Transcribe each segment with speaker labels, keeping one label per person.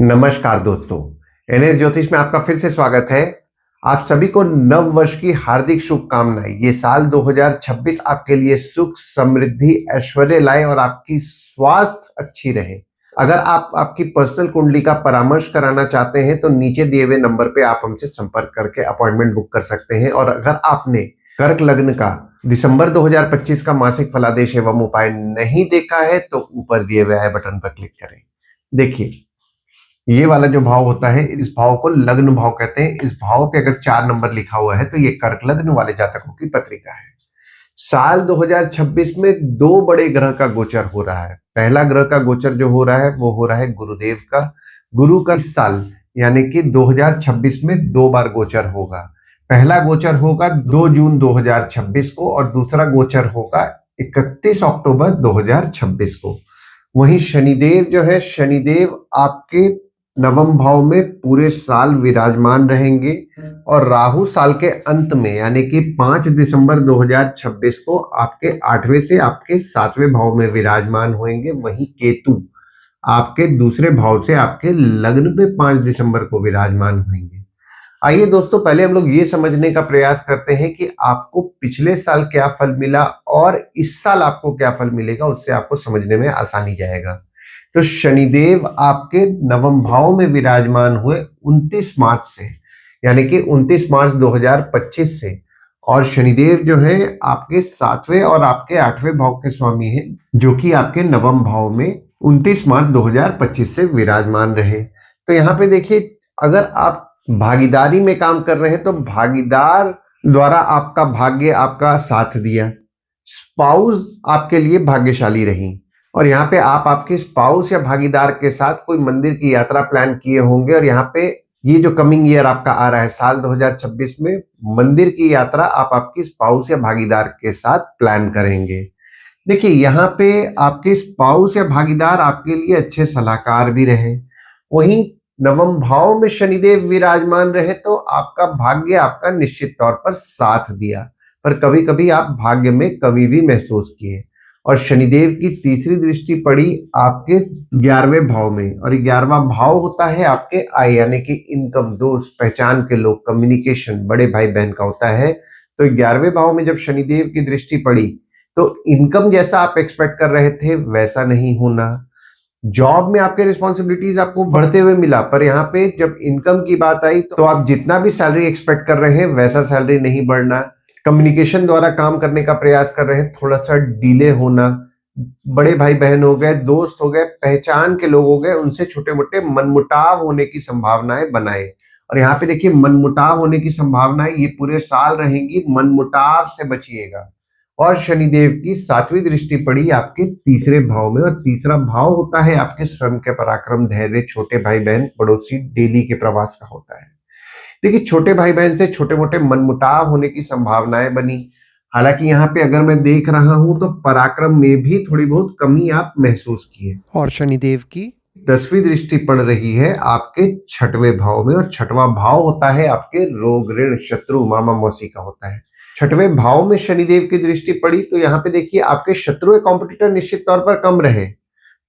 Speaker 1: नमस्कार दोस्तों, एनएस ज्योतिष में आपका फिर से स्वागत है। आप सभी को नव वर्ष की हार्दिक शुभकामनाएं। ये साल 2026 आपके लिए सुख, समृद्धि, ऐश्वर्य लाए और आपकी स्वास्थ्य अच्छी रहे। अगर आप आपकी पर्सनल कुंडली का परामर्श कराना चाहते हैं तो नीचे दिए हुए नंबर पे आप हमसे संपर्क करके अपॉइंटमेंट बुक कर सकते हैं। और अगर आपने कर्क लग्न का दिसंबर 2025 का मासिक फलादेश एवं उपाय नहीं देखा है तो ऊपर दिए हुए आई बटन पर क्लिक करें। देखिए, ये वाला जो भाव होता है, इस भाव को लग्न भाव कहते हैं। इस भाव पे अगर 4 नंबर लिखा हुआ है तो ये कर्क लग्न वाले जातकों की पत्रिका है। साल 2026 में दो बड़े ग्रह का गोचर हो रहा है। पहला ग्रह का गोचर जो हो रहा है वो हो रहा है गुरुदेव का। गुरु का इस साल यानी कि 2026 में दो बार गोचर होगा। पहला गोचर होगा 2 जून 2026 को और दूसरा गोचर होगा 31 अक्टूबर 2026 को। वहीं शनिदेव जो है, शनिदेव आपके नवम भाव में पूरे साल विराजमान रहेंगे और राहु साल के अंत में यानी कि 5 दिसंबर 2026 को आपके 8वें से आपके 7वें भाव में विराजमान होंगे। वहीं केतु आपके दूसरे भाव से आपके लग्न पे 5 दिसंबर को विराजमान होंगे। आइए दोस्तों, पहले हम लोग ये समझने का प्रयास करते हैं कि आपको पिछले साल क्या फल मिला और इस साल आपको क्या फल मिलेगा। उससे आपको समझने में आसानी जाएगा। तो शनिदेव आपके नवम भाव में विराजमान हुए 29 मार्च से, यानी कि 29 मार्च 2025 से। और शनिदेव जो है आपके 7वें और आपके 8वें भाव के स्वामी हैं, जो कि आपके नवम भाव में 29 मार्च 2025 से विराजमान रहे। तो यहाँ पे देखिए, अगर आप भागीदारी में काम कर रहे हैं तो भागीदार द्वारा आपका भाग्य आपका साथ दिया, स्पाउस आपके लिए भाग्यशाली रही। और यहाँ पे आप आपके स्पाउस या भागीदार के साथ कोई मंदिर की यात्रा प्लान किए होंगे। और यहाँ पे ये जो कमिंग ईयर आपका आ रहा है, साल 2026 में मंदिर की यात्रा आप आपकी स्पाउस या भागीदार के साथ प्लान करेंगे। देखिए, यहाँ पे आपके स्पाउस या भागीदार आपके लिए अच्छे सलाहकार भी रहे। वहीं नवम भाव में शनिदेव विराजमान रहे तो आपका भाग्य आपका निश्चित तौर पर साथ दिया, पर कभी कभी आप भाग्य में कमी भी महसूस किए। और शनिदेव की तीसरी दृष्टि पड़ी आपके 11वें भाव में, और 11वां भाव होता है आपके आय यानी कि इनकम, दोस्त, पहचान के लोग, कम्युनिकेशन, बड़े भाई बहन का होता है। तो 11वें भाव में जब शनिदेव की दृष्टि पड़ी तो इनकम जैसा आप एक्सपेक्ट कर रहे थे वैसा नहीं होना। जॉब में आपके रिस्पॉन्सिबिलिटीज आपको बढ़ते हुए मिला, पर यहाँ पे जब इनकम की बात आई तो आप जितना भी सैलरी एक्सपेक्ट कर रहे हैं वैसा सैलरी नहीं बढ़ना। कम्युनिकेशन द्वारा काम करने का प्रयास कर रहे हैं, थोड़ा सा डिले होना। बड़े भाई बहन हो गए, दोस्त हो गए, पहचान के लोग हो गए, उनसे छोटे मोटे मनमुटाव होने की संभावनाएं बनाए। और यहाँ पे देखिए, मनमुटाव होने की संभावनाएं ये पूरे साल रहेंगी, मनमुटाव से बचिएगा। और शनिदेव की 7वीं दृष्टि पड़ी आपके तीसरे भाव में, और तीसरा भाव होता है आपके स्वयं के पराक्रम, धैर्य, छोटे भाई बहन, पड़ोसी, डेली के प्रवास का होता है। देखिए, छोटे भाई बहन से छोटे मोटे मनमुटाव होने की संभावनाएं बनी। हालांकि यहाँ पे अगर मैं देख रहा हूं तो पराक्रम में भी थोड़ी बहुत कमी आप महसूस किए।
Speaker 2: और शनिदेव की
Speaker 1: 10वीं दृष्टि पड़ रही है आपके 6वें भाव में, और 6वां भाव होता है आपके रोग, ऋण, शत्रु, मामा मौसी का होता है। 6वें भाव में शनिदेव की दृष्टि पड़ी तो यहाँ पे देखिए, आपके शत्रु कॉम्पिटिटर निश्चित तौर पर कम रहे,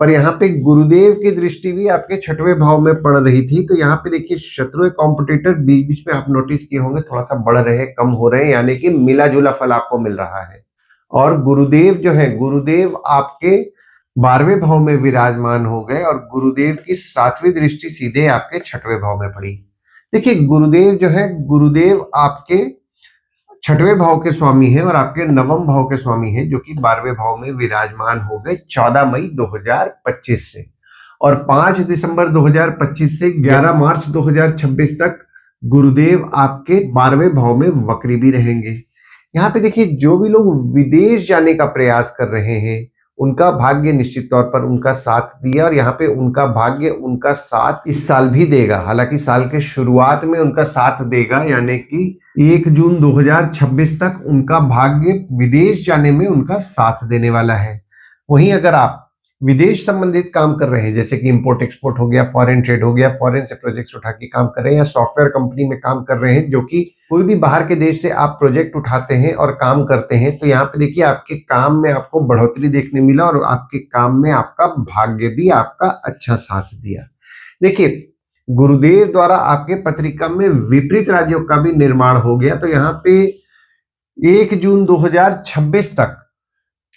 Speaker 1: पर यहाँ पे गुरुदेव की दृष्टि भी आपके 6वें भाव में पड़ रही थी। तो यहाँ पे देखिए, शत्रु कॉम्पिटिटर बीच बीच में आप नोटिस किए होंगे थोड़ा सा बढ़ रहे, कम हो रहे, यानी कि मिला जुला फल आपको मिल रहा है। और गुरुदेव जो है, गुरुदेव आपके 12वें भाव में विराजमान हो गए, और गुरुदेव की 7वीं दृष्टि सीधे आपके 6वें भाव में पड़ी। देखिए, गुरुदेव जो है, गुरुदेव आपके 6वें भाव के स्वामी है और आपके नवम भाव के स्वामी है, जो कि 12वें भाव में विराजमान हो गए 14 मई 2025 से। और 5 दिसंबर 2025 से 11 मार्च 2026 तक गुरुदेव आपके 12वें भाव में वक्री भी रहेंगे। यहाँ पे देखिए, जो भी लोग विदेश जाने का प्रयास कर रहे हैं उनका भाग्य निश्चित तौर पर उनका साथ दिया, और यहाँ पे उनका भाग्य उनका साथ इस साल भी देगा। हालांकि साल के शुरुआत में उनका साथ देगा, यानी कि 1 जून 2026 तक उनका भाग्य विदेश जाने में उनका साथ देने वाला है। वहीं अगर आप विदेश संबंधित काम कर रहे हैं, जैसे कि इंपोर्ट एक्सपोर्ट हो गया, फॉरेन ट्रेड हो गया, फॉरेन से प्रोजेक्ट्स उठा के काम कर रहे हैं, या सॉफ्टवेयर कंपनी में काम कर रहे हैं, जो कि कोई भी बाहर के देश से आप प्रोजेक्ट उठाते हैं और काम करते हैं, तो यहाँ पे देखिए, आपके काम में आपको बढ़ोतरी देखने मिला और आपके काम में आपका भाग्य भी आपका अच्छा साथ दिया। देखिए, गुरुदेव द्वारा आपके पत्रिका में विपरीत राजयोग का भी निर्माण हो गया, तो यहाँ पे 1 जून 2026 तक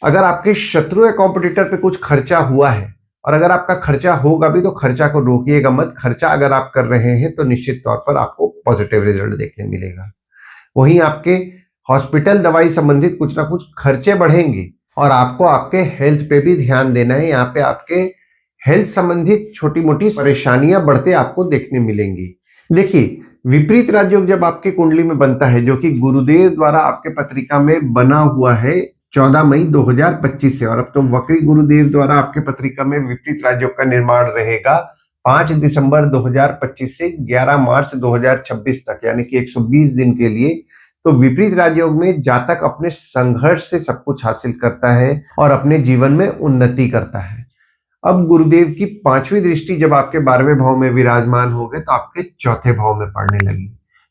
Speaker 1: अगर आपके शत्रु या कॉम्पिटिटर पे कुछ खर्चा हुआ है, और अगर आपका खर्चा होगा भी तो खर्चा को रोकिएगा मत। खर्चा अगर आप कर रहे हैं तो निश्चित तौर पर आपको पॉजिटिव रिजल्ट देखने मिलेगा। वहीं आपके हॉस्पिटल दवाई संबंधित कुछ ना कुछ खर्चे बढ़ेंगे, और आपको आपके हेल्थ पे भी ध्यान देना है। यहाँ पे आपके हेल्थ संबंधित छोटी मोटी परेशानियां बढ़ते आपको देखने मिलेंगी। देखिए, विपरीत राजयोग जब आपके कुंडली में बनता है, जो कि गुरुदेव द्वारा आपके पत्रिका में बना हुआ है 14 मई 2025 से, और अब तो वक्री गुरुदेव द्वारा आपके पत्रिका में विपरीत राजयोग का निर्माण रहेगा 5 दिसंबर 2025 से 11 मार्च 2026 तक, यानी कि 120 दिन के लिए। तो विपरीत राजयोग में जातक अपने संघर्ष से सब कुछ हासिल करता है और अपने जीवन में उन्नति करता है। अब गुरुदेव की 5वीं दृष्टि जब आपके 12वें भाव में विराजमान हो गए तो आपके 4थे भाव में पड़ने लगी।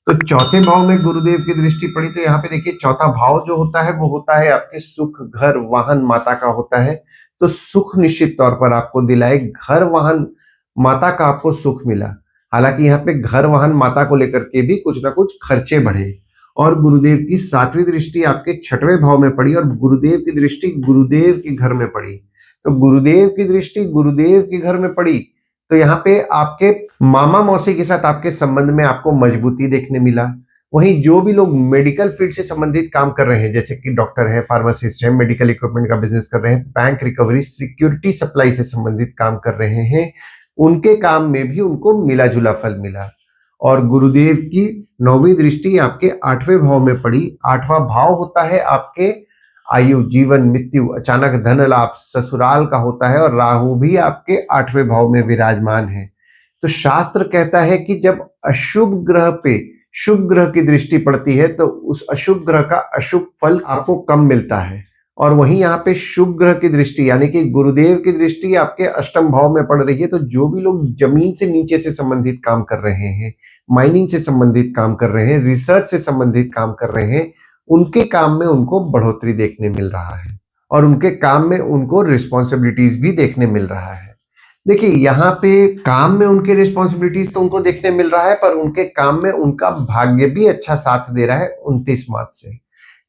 Speaker 1: तो 4थे भाव में गुरुदेव की दृष्टि पड़ी, तो यहाँ पे देखिए 4था भाव जो होता है वो होता है आपके सुख, घर, वाहन, माता का होता है। तो सुख निश्चित तौर पर आपको दिलाए, घर, वाहन, माता का आपको सुख मिला। हालांकि यहाँ पे घर, वाहन, माता को लेकर के भी कुछ ना कुछ खर्चे बढ़े। और गुरुदेव की 7वीं दृष्टि आपके 6वें भाव में पड़ी, और गुरुदेव की दृष्टि गुरुदेव के घर में पड़ी। तो गुरुदेव की दृष्टि गुरुदेव के घर में पड़ी, तो यहाँ पे आपके मामा मौसी के साथ आपके संबंध में आपको मजबूती देखने मिला। वहीं जो भी लोग मेडिकल फील्ड से संबंधित काम कर रहे हैं, जैसे कि डॉक्टर है, फार्मासिस्ट है, मेडिकल इक्विपमेंट का बिजनेस कर रहे हैं, बैंक रिकवरी, सिक्योरिटी सप्लाई से संबंधित काम कर रहे हैं, उनके काम में भी उनको मिला जुला फल मिला। और गुरुदेव की 9वीं दृष्टि आपके 8वें भाव में पड़ी। 8वां भाव होता है आपके आयु, जीवन, मृत्यु, अचानक धन लाभ, ससुराल का होता है, और राहु भी आपके 8वें भाव में विराजमान है। तो शास्त्र कहता है कि जब अशुभ ग्रह पे शुभ ग्रह की दृष्टि पड़ती है तो उस अशुभ ग्रह का अशुभ फल आपको कम मिलता है। और वहीं यहाँ पे शुभ ग्रह की दृष्टि यानी कि गुरुदेव की दृष्टि आपके 8म भाव में पड़ रही है। तो जो भी लोग जमीन से नीचे से संबंधित काम कर रहे हैं, माइनिंग से संबंधित काम कर रहे हैं, रिसर्च से संबंधित काम कर रहे हैं, उनके काम में उनको बढ़ोतरी देखने मिल रहा है, और उनके काम में उनको रिस्पॉन्सिबिलिटीज भी देखने मिल रहा है। देखिए, यहाँ पे काम में उनके रिस्पॉन्सिबिलिटीज तो उनको देखने मिल रहा है, पर उनके काम में उनका भाग्य भी अच्छा साथ दे रहा है 29 मार्च से।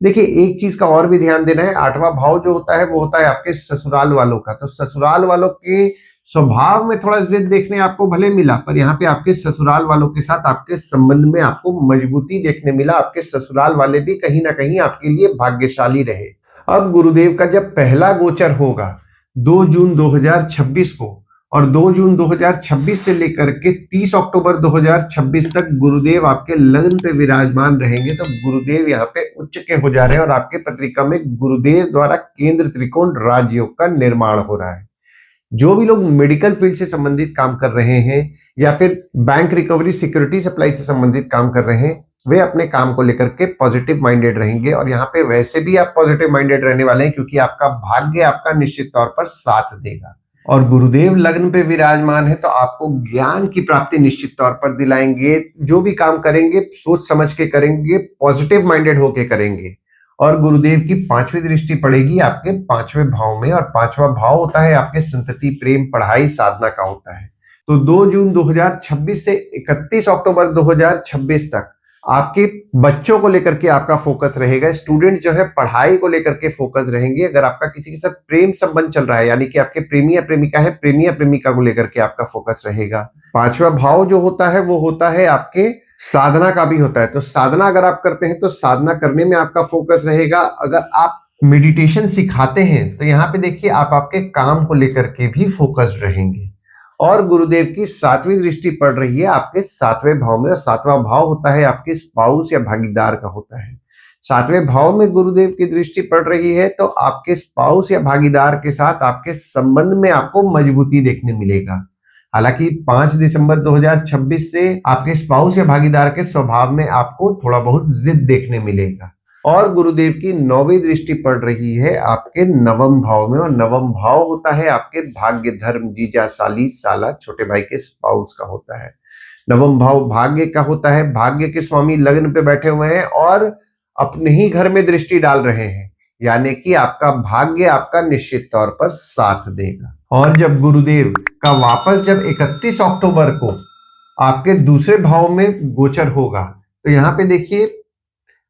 Speaker 1: देखिए, एक चीज का और भी ध्यान देना है, 8वां भाव जो होता है वो होता है आपके ससुराल वालों का। तो ससुराल वालों के स्वभाव में थोड़ा जिद देखने आपको भले मिला, पर यहाँ पे आपके ससुराल वालों के साथ आपके संबंध में आपको मजबूती देखने मिला। आपके ससुराल वाले भी कहीं ना कहीं आपके लिए भाग्यशाली रहे। अब गुरुदेव का जब पहला गोचर होगा 2 जून 2026 को, और 2 जून 2026 से लेकर के 30 अक्टूबर 2026 तक गुरुदेव आपके लग्न पे विराजमान रहेंगे। तो गुरुदेव यहाँ पे उच्च के हो जा रहे हैं, और आपके पत्रिका में गुरुदेव द्वारा केंद्र त्रिकोण राजयोग का निर्माण हो रहा है। जो भी लोग मेडिकल फील्ड से संबंधित काम कर रहे हैं, या फिर बैंक रिकवरी, सिक्योरिटी सप्लाई से संबंधित काम कर रहे हैं, वे अपने काम को लेकर के पॉजिटिव माइंडेड रहेंगे। और यहाँ पे वैसे भी आप पॉजिटिव माइंडेड रहने वाले हैं, क्योंकि आपका भाग्य आपका निश्चित तौर पर साथ देगा। और गुरुदेव लग्न पे विराजमान है तो आपको ज्ञान की प्राप्ति निश्चित तौर पर दिलाएंगे। जो भी काम करेंगे सोच समझ के करेंगे, पॉजिटिव माइंडेड होके करेंगे। और गुरुदेव की 5वीं दृष्टि पड़ेगी आपके 5वें भाव में, और 5वां भाव होता है आपके संतति, प्रेम, पढ़ाई, साधना का होता है। तो 2 जून 2026 से 31 अक्टूबर 2026 तक आपके बच्चों को लेकर के आपका फोकस रहेगा। स्टूडेंट जो है पढ़ाई को लेकर के फोकस रहेंगे। अगर आपका किसी के साथ प्रेम संबंध चल रहा है, यानी कि आपके प्रेमी या प्रेमिका है, प्रेमी या प्रेमिका को लेकर के आपका फोकस रहेगा। 5वां भाव जो होता है वो होता है आपके साधना का भी होता है। तो साधना अगर आप करते हैं तो साधना करने में आपका फोकस रहेगा। अगर आप मेडिटेशन सिखाते हैं तो यहाँ पे देखिए आप आपके काम को लेकर के भी फोकस्ड रहेंगे। और गुरुदेव की 7वीं दृष्टि पड़ रही है आपके 7वें भाव में, और 7वां भाव होता है आपके स्पाउस या भागीदार का होता है। 7वें भाव में गुरुदेव की दृष्टि पड़ रही है तो आपके स्पाउस या भागीदार के साथ आपके संबंध में आपको मजबूती देखने मिलेगा। हालांकि 5 दिसंबर 2026 से आपके स्पाउस या भागीदार के स्वभाव में आपको थोड़ा बहुत जिद देखने मिलेगा। और गुरुदेव की 9वीं दृष्टि पड़ रही है आपके 9वें भाव में, और 9वां भाव होता है आपके भाग्य, धर्म, जीजा, साली, साला, छोटे भाई के स्पाउस का होता है। 9वां भाव भाग्य का होता है। भाग्य के स्वामी लग्न पे बैठे हुए हैं और अपने ही घर में दृष्टि डाल रहे हैं, यानी कि आपका भाग्य आपका निश्चित तौर पर साथ देगा। और जब गुरुदेव का वापस जब 31 अक्टूबर को आपके दूसरे भाव में गोचर होगा, तो यहाँ पे देखिए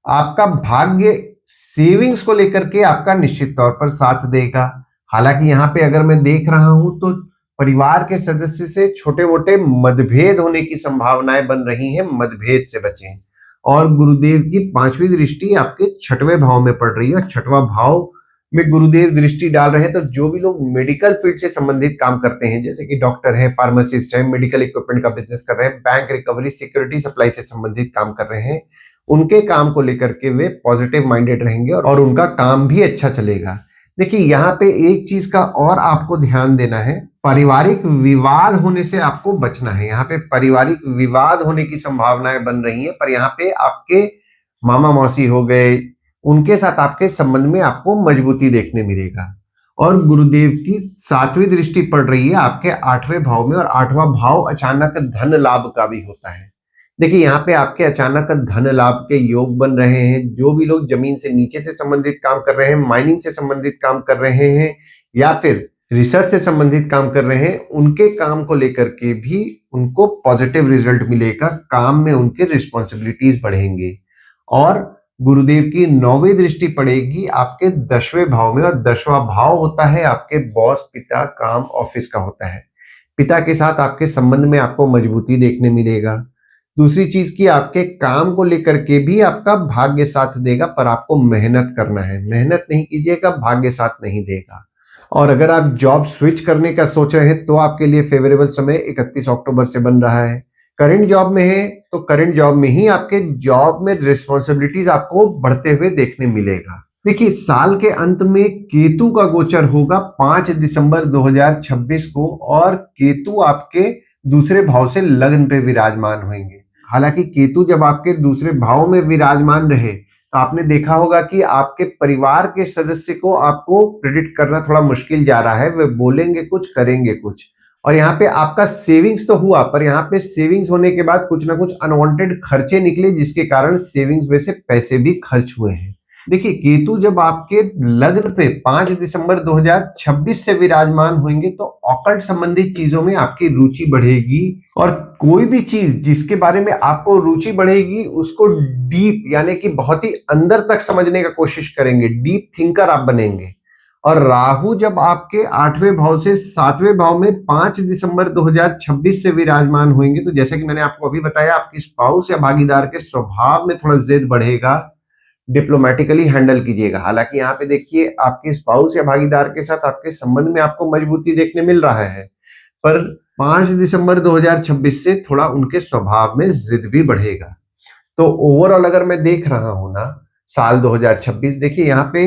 Speaker 1: आपका भाग्य सेविंग्स को लेकर के आपका निश्चित तौर पर साथ देगा। हालांकि यहाँ पे अगर मैं देख रहा हूं तो परिवार के सदस्य से छोटे मोटे मतभेद होने की संभावनाएं बन रही हैं, मतभेद से बचें। और गुरुदेव की 5वीं दृष्टि आपके 6वें भाव में पड़ रही है, और 6वां भाव में गुरुदेव दृष्टि डाल रहे हैं। तो जो भी लोग मेडिकल फील्ड से संबंधित काम करते हैं, जैसे कि डॉक्टर है, फार्मासिस्ट है, मेडिकल इक्विपमेंट का बिजनेस कर रहे हैं, बैंक रिकवरी सिक्योरिटी सप्लाई से संबंधित काम कर रहे हैं, उनके काम को लेकर के वे पॉजिटिव माइंडेड रहेंगे और उनका काम भी अच्छा चलेगा। देखिए यहाँ पे एक चीज का और आपको ध्यान देना है, पारिवारिक विवाद होने से आपको बचना है। यहाँ पे पारिवारिक विवाद होने की संभावनाएं बन रही हैं, पर यहाँ पे आपके मामा मौसी हो गए, उनके साथ आपके संबंध में आपको मजबूती देखने मिलेगा। और गुरुदेव की 7वीं दृष्टि पड़ रही है आपके 8वें भाव में, और 8वां भाव अचानक धन लाभ का भी होता है। देखिए यहाँ पे आपके अचानक धन लाभ के योग बन रहे हैं। जो भी लोग जमीन से नीचे से संबंधित काम कर रहे हैं, माइनिंग से संबंधित काम कर रहे हैं, या फिर रिसर्च से संबंधित काम कर रहे हैं, उनके काम को लेकर के भी उनको पॉजिटिव रिजल्ट मिलेगा। काम में उनके रिस्पॉन्सिबिलिटीज बढ़ेंगे। और गुरुदेव की 9वीं दृष्टि पड़ेगी आपके 10वें भाव में, और 10वां भाव होता है आपके बॉस, पिता, काम, ऑफिस का होता है। पिता के साथ आपके संबंध में आपको मजबूती देखने मिलेगा। दूसरी चीज की आपके काम को लेकर के भी आपका भाग्य साथ देगा, पर आपको मेहनत करना है। मेहनत नहीं कीजिएगा, भाग्य साथ नहीं देगा। और अगर आप जॉब स्विच करने का सोच रहे हैं तो आपके लिए फेवरेबल समय 31 अक्टूबर से बन रहा है। करंट जॉब में है तो करंट जॉब में ही आपके जॉब में रिस्पॉन्सिबिलिटीज आपको बढ़ते हुए देखने मिलेगा। देखिए साल के अंत में केतु का गोचर होगा 5 दिसंबर 2026 को, और केतु आपके दूसरे भाव से लग्न पे विराजमान होंगे। हालांकि केतु जब आपके दूसरे भाव में विराजमान रहे तो आपने देखा होगा कि आपके परिवार के सदस्य को आपको प्रेडिक्ट करना थोड़ा मुश्किल जा रहा है। वे बोलेंगे कुछ, करेंगे कुछ। और यहाँ पे आपका सेविंग्स तो हुआ, पर यहाँ पे सेविंग्स होने के बाद कुछ ना कुछ अनवांटेड खर्चे निकले, जिसके कारण सेविंग्स में से पैसे भी खर्च हुए हैं। देखिए केतु जब आपके लग्न पे 5 दिसंबर 2026 से विराजमान होंगे तो ऑकल्ट संबंधित चीजों में आपकी रुचि बढ़ेगी, और कोई भी चीज जिसके बारे में आपको रुचि बढ़ेगी उसको डीप यानी कि बहुत ही अंदर तक समझने का कोशिश करेंगे। डीप थिंकर आप बनेंगे। और राहु जब आपके 8वें भाव से 7वें भाव में 5 दिसंबर 2026 से विराजमान होंगे, तो जैसे कि मैंने आपको अभी बताया, आपकी स्पाउस या भागीदार के स्वभाव में थोड़ा जिद बढ़ेगा। डिप्लोमेटिकली हैंडल कीजिएगा। हालांकि यहाँ पे देखिए आपके स्पाउस या भागीदार के साथ आपके संबंध में आपको मजबूती देखने मिल रहा है, पर 5 दिसंबर 2026 से थोड़ा उनके स्वभाव में जिद भी बढ़ेगा। तो ओवरऑल अगर मैं देख रहा हूं ना साल 2026, देखिए यहाँ पे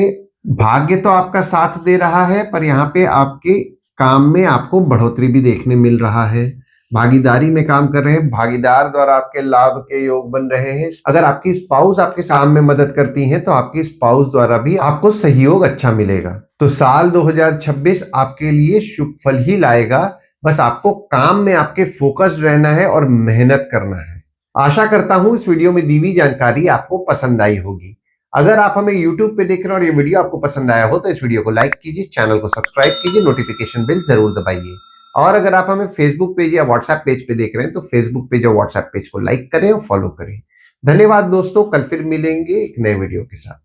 Speaker 1: भाग्य तो आपका साथ दे रहा है, पर यहाँ पे आपके काम में आपको बढ़ोतरी भी देखने मिल रहा है। भागीदारी में काम कर रहे हैं, भागीदार द्वारा आपके लाभ के योग बन रहे हैं। अगर आपकी स्पाउस आपके काम में मदद करती हैं तो आपकी स्पाउस द्वारा भी आपको सहयोग अच्छा मिलेगा। तो साल 2026 आपके लिए शुभ फल ही लाएगा। बस आपको काम में आपके फोकस्ड रहना है और मेहनत करना है। आशा करता हूं इस वीडियो में दी हुई जानकारी आपको पसंद आई होगी। अगर आप हमें YouTube पे देख रहे हैं और ये वीडियो आपको पसंद आया हो तो इस वीडियो को लाइक कीजिए, चैनल को सब्सक्राइब कीजिए, नोटिफिकेशन बेल जरूर दबाइए। और अगर आप हमें फेसबुक पेज या व्हाट्सएप पेज पे देख रहे हैं तो फेसबुक पेज और व्हाट्सएप पेज को लाइक करें और फॉलो करें। धन्यवाद दोस्तों, कल फिर मिलेंगे एक नए वीडियो के साथ।